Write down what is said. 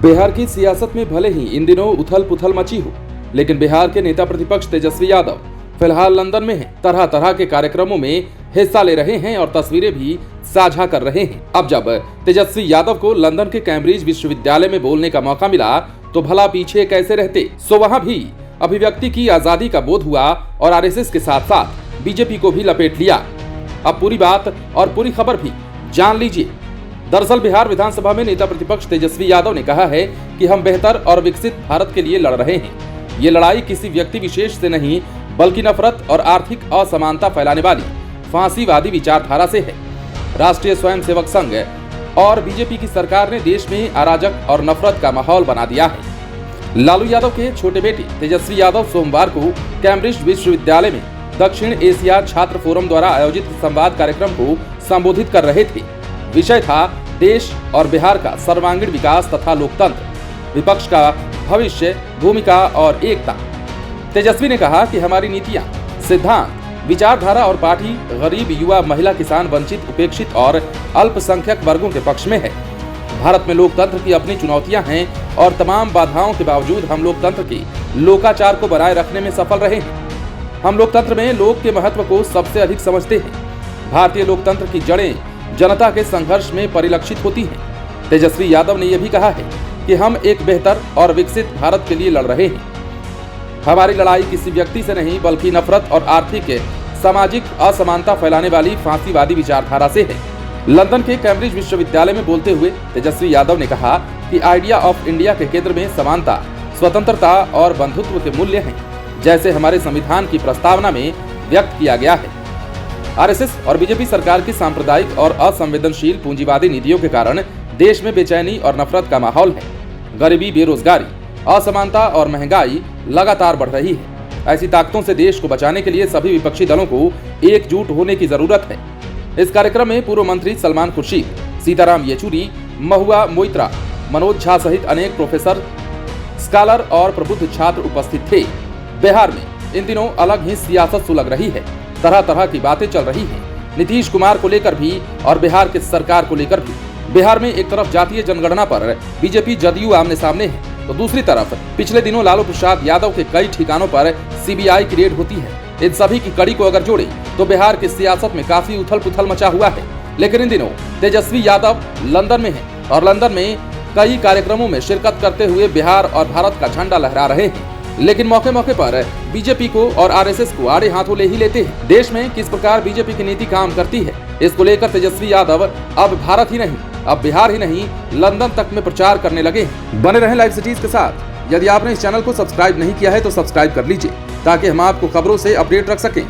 बिहार की सियासत में भले ही इन दिनों उथल पुथल मची हो, लेकिन बिहार के नेता प्रतिपक्ष तेजस्वी यादव फिलहाल लंदन में हैं। तरह तरह के कार्यक्रमों में हिस्सा ले रहे हैं और तस्वीरें भी साझा कर रहे हैं। अब जब तेजस्वी यादव को लंदन के कैम्ब्रिज विश्वविद्यालय में बोलने का मौका मिला तो भला पीछे कैसे रहते। सो वहां भी अभिव्यक्ति की आजादी का बोध हुआ और आरएसएस के साथ साथ बीजेपी को भी लपेट लिया। अब पूरी बात और पूरी खबर भी जान लीजिए। दरअसल बिहार विधानसभा में नेता प्रतिपक्ष तेजस्वी यादव ने कहा है कि हम बेहतर और विकसित भारत के लिए लड़ रहे हैं। ये लड़ाई किसी व्यक्ति विशेष से नहीं बल्कि नफरत और आर्थिक असमानता फैलाने वाली फांसीवादी विचारधारा से है। राष्ट्रीय स्वयंसेवक संघ और बीजेपी की सरकार ने देश में अराजक और नफरत का माहौल बना दिया है। लालू यादव के छोटे बेटे तेजस्वी यादव सोमवार को कैम्ब्रिज विश्वविद्यालय में दक्षिण एशिया छात्र फोरम द्वारा आयोजित संवाद कार्यक्रम को संबोधित कर रहे थे। विषय था देश और बिहार का सर्वांगीण विकास तथा लोकतंत्र, विपक्ष का भविष्य, भूमिका और एकता। तेजस्वी ने कहा कि हमारी नीतियां, सिद्धांत, विचारधारा और पार्टी गरीब, युवा, महिला, किसान, वंचित, उपेक्षित और अल्पसंख्यक वर्गों के पक्ष में है। भारत में लोकतंत्र की अपनी चुनौतियां हैं और तमाम बाधाओं के बावजूद हम लोकतंत्र के लोकाचार को बनाए रखने में सफल रहे हैं। हम लोकतंत्र में लोक के महत्व को सबसे अधिक समझते हैं। भारतीय लोकतंत्र की जड़ें जनता के संघर्ष में परिलक्षित होती हैं। तेजस्वी यादव ने यह भी कहा है कि हम एक बेहतर और विकसित भारत के लिए लड़ रहे हैं। हमारी लड़ाई किसी व्यक्ति से नहीं बल्कि नफरत और आर्थिक सामाजिक असमानता फैलाने वाली फांसीवादी विचारधारा से है। लंदन के कैम्ब्रिज विश्वविद्यालय में बोलते हुए तेजस्वी यादव ने कहा कि आइडिया ऑफ इंडिया के केंद्र में समानता, स्वतंत्रता और बंधुत्व के मूल्य हैं, जैसे हमारे संविधान की प्रस्तावना में व्यक्त किया गया है। आरएसएस और बीजेपी सरकार की सांप्रदायिक और असंवेदनशील पूंजीवादी नीतियों के कारण देश में बेचैनी और नफरत का माहौल है। गरीबी, बेरोजगारी, असमानता और महंगाई लगातार बढ़ रही है। ऐसी ताकतों से देश को बचाने के लिए सभी विपक्षी दलों को एकजुट होने की जरूरत है। इस कार्यक्रम में पूर्व मंत्री सलमान खुर्शीद, सीताराम येचुरी, महुआ मोइत्रा, मनोज झा सहित अनेक प्रोफेसर, स्कॉलर और प्रबुद्ध छात्र उपस्थित थे। बिहार में इन दिनों अलग ही सियासत सुलग रही है। तरह तरह की बातें चल रही हैं। नीतीश कुमार को लेकर भी और बिहार की सरकार को लेकर भी। बिहार में एक तरफ जातीय जनगणना पर बीजेपी जदयू आमने सामने है, तो दूसरी तरफ पिछले दिनों लालू प्रसाद यादव के कई ठिकानों पर सीबीआई की रेड होती है। इन सभी की कड़ी को अगर जोड़े तो बिहार की सियासत में काफी उथल पुथल मचा हुआ है। लेकिन इन दिनों तेजस्वी यादव लंदन में है और लंदन में कई कार्यक्रमों में शिरकत करते हुए बिहार और भारत का झंडा लहरा रहे हैं। लेकिन मौके मौके पर बीजेपी को और आरएसएस को आड़े हाथों ले ही लेते हैं। देश में किस प्रकार बीजेपी की नीति काम करती है, इसको लेकर तेजस्वी यादव अब भारत ही नहीं, अब बिहार ही नहीं, लंदन तक में प्रचार करने लगे हैं। बने रहें लाइव सिटीज के साथ। यदि आपने इस चैनल को सब्सक्राइब नहीं किया है तो सब्सक्राइब कर लीजिए ताकि हम आपको खबरों से अपडेट रख सकें।